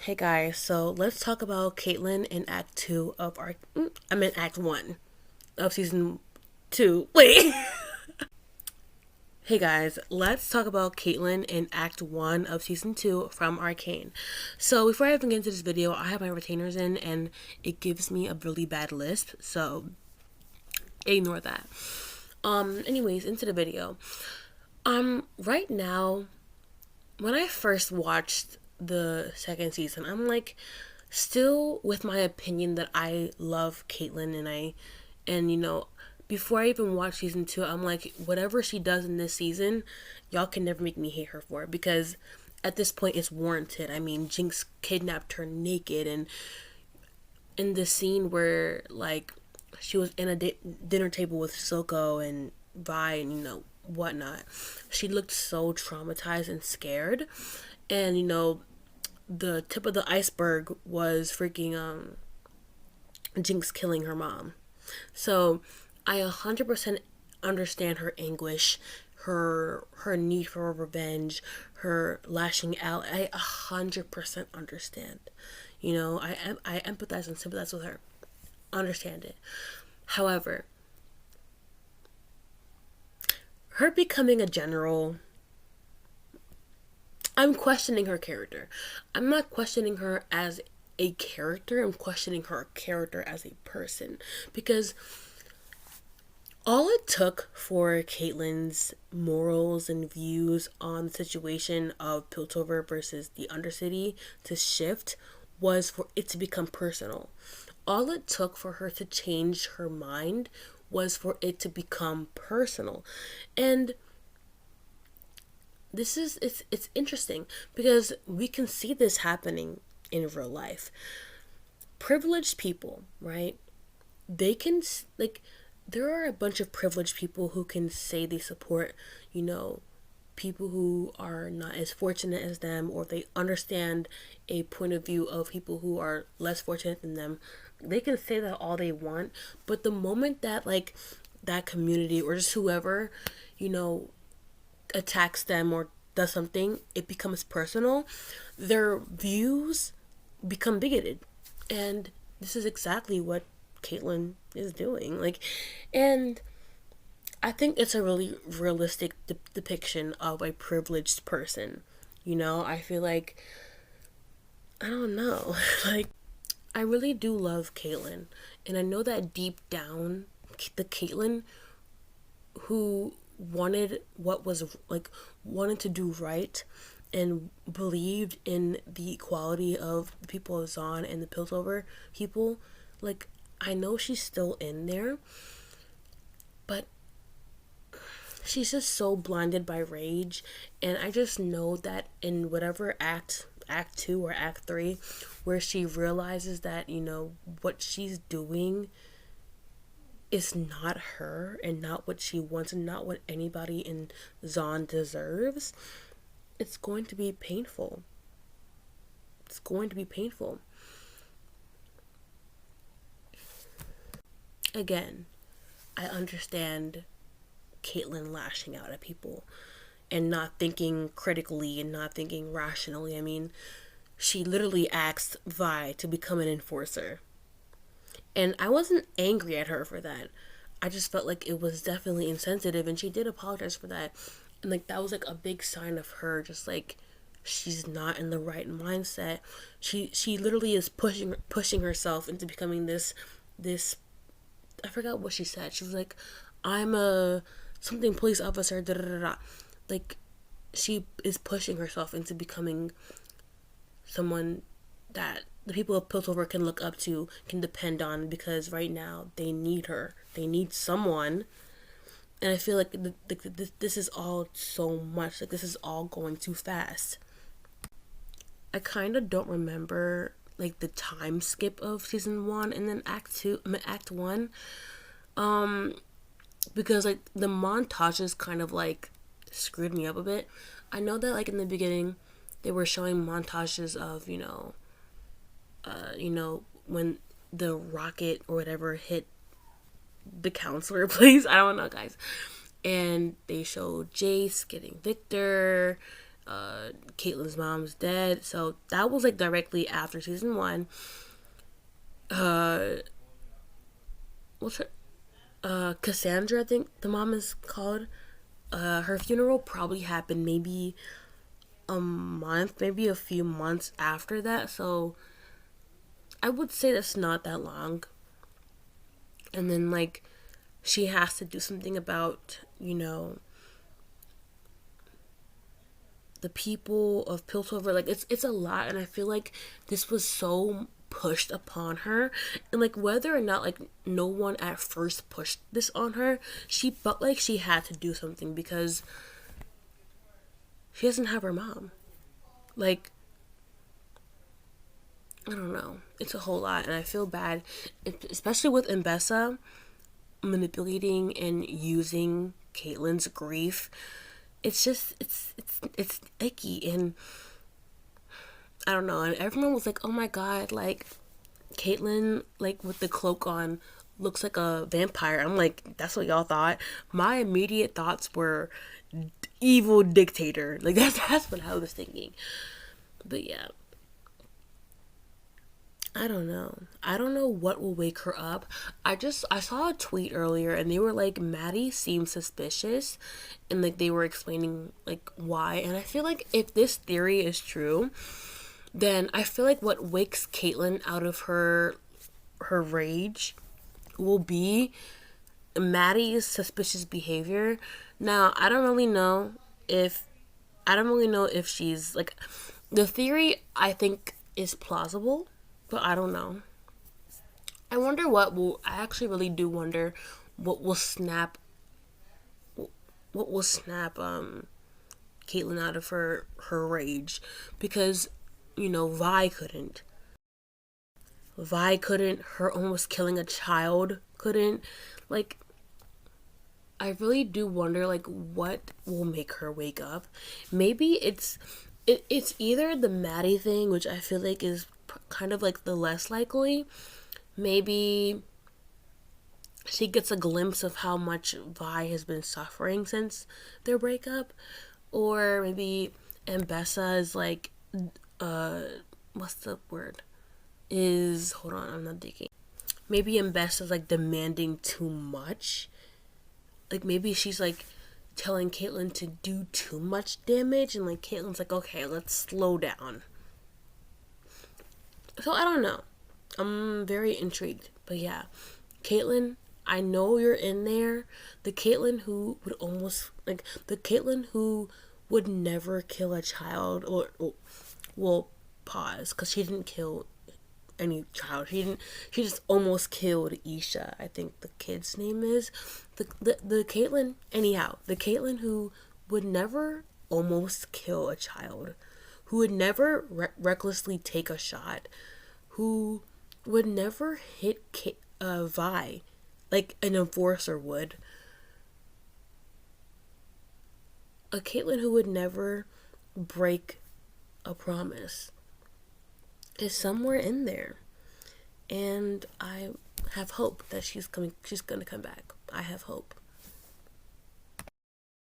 Hey guys, so let's talk about Caitlyn in Act 2 of Act 1 of Season 2. Wait! Hey guys, let's talk about Caitlyn in Act 1 of Season 2 from Arcane. So before I even get into this video, I have my retainers in and it gives me a really bad lisp, so ignore that. Anyways, into the video. Right now, when I first watched the second season, I'm like still with my opinion that I love Caitlyn and before I even watch season 2, I'm like, whatever she does in this season, y'all can never make me hate her for it because at this point it's warranted. I mean, Jinx kidnapped her naked, and in the scene where like she was in a dinner table with Silco and Vi and whatnot, she looked so traumatized and scared, and the tip of the iceberg was freaking Jinx killing her mom. So I 100% understand her anguish, her need for revenge, her lashing out. I 100% understand. I empathize and sympathize with her. Understand it. However, her becoming a general, I'm questioning her character. I'm not questioning her as a character, I'm questioning her character as a person. Because all it took for Caitlyn's morals and views on the situation of Piltover versus the Undercity to shift was for it to become personal. All it took for her to change her mind was for it to become personal. And it's interesting because we can see this happening in real life. Privileged people, right? They can there are a bunch of privileged people who can say they support, people who are not as fortunate as them, or they understand a point of view of people who are less fortunate than them. They can say that all they want, but the moment that that community or just whoever, attacks them or does something, it becomes personal. Their views become bigoted. And this is exactly what Caitlyn is doing. And I think it's a really realistic depiction of a privileged person. I feel like, I don't know, I really do love Caitlyn. And I know that deep down, the Caitlyn who wanted to do right and believed in the equality of the people of Zon and the Piltover people, I know she's still in there, but she's just so blinded by rage. And I just know that in whatever act 2 or act 3, where she realizes that what she's doing is not her and not what she wants and not what anybody in Zon deserves, it's going to be painful. It's going to be painful. Again, I understand Caitlyn lashing out at people and not thinking critically and not thinking rationally. I mean, she literally asked Vi to become an enforcer. And I wasn't angry at her for that. I just felt like it was definitely insensitive, and she did apologize for that. And that was a big sign of her just she's not in the right mindset. She literally is pushing herself into becoming this I forgot what she said. She was like, I'm a something police officer, da da da da. She is pushing herself into becoming someone that the people of Piltover can look up to, can depend on, because right now they need her. They need someone. And I feel like this is all so much. This is all going too fast. I kind of don't remember the time skip of season 1 and then act 1. Because the montages kind of screwed me up a bit. I know that in the beginning they were showing montages of, when the rocket or whatever hit the counselor place. I don't know, guys. And they showed Jace getting Victor. Caitlyn's mom's dead. So that was like directly after season one. Uh, what's her? Cassandra, I think the mom is called. Her funeral probably happened maybe a month, maybe a few months after that. So I would say that's not that long. And then like she has to do something about, the people of Piltover. Like it's a lot, and I feel like this was so pushed upon her, and like whether or not like no one at first pushed this on her, she felt like she had to do something because she doesn't have her mom. Like, I don't know, it's a whole lot, and I feel bad, especially with Mbessa manipulating and using Caitlyn's grief. It's just it's icky, and I don't know. And everyone was like, "Oh my god, like Caitlyn, like with the cloak on, looks like a vampire." I'm like, "That's what y'all thought." My immediate thoughts were evil dictator. Like that's what I was thinking. But yeah, I don't know. I don't know what will wake her up. I saw a tweet earlier and they were like Maddie seems suspicious, and like they were explaining like why. And I feel like if this theory is true, then I feel like what wakes Caitlyn out of her rage will be Maddie's suspicious behavior. Now, if I don't really know if she's like, the theory I think is plausible, but I don't know. I actually really do wonder what will snap what will snap Caitlyn out of her rage, because Vi couldn't, her almost killing a child couldn't. Like, I really do wonder like what will make her wake up. Maybe it's either the Maddie thing, which I feel like is kind of like the less likely. Maybe she gets a glimpse of how much Vi has been suffering since their breakup, or maybe Mbessa is like, uh, what's the word? Is hold on, I'm not thinking. Maybe Mbessa is like demanding too much. Like maybe she's like telling Caitlyn to do too much damage, and like Caitlyn's like, okay, let's slow down. So I don't know. I'm very intrigued. But yeah, Caitlyn, I know you're in there. The Caitlyn who would almost like the Caitlyn who would never kill a child, or well, pause, because she didn't kill any child. She just almost killed Isha, I think the kid's name is. The Caitlyn, anyhow, the Caitlyn who would never almost kill a child, who would never recklessly take a shot, who would never hit Vi like an enforcer would. A Caitlyn who would never break a promise is somewhere in there. And I have hope that she's gonna come back. I have hope.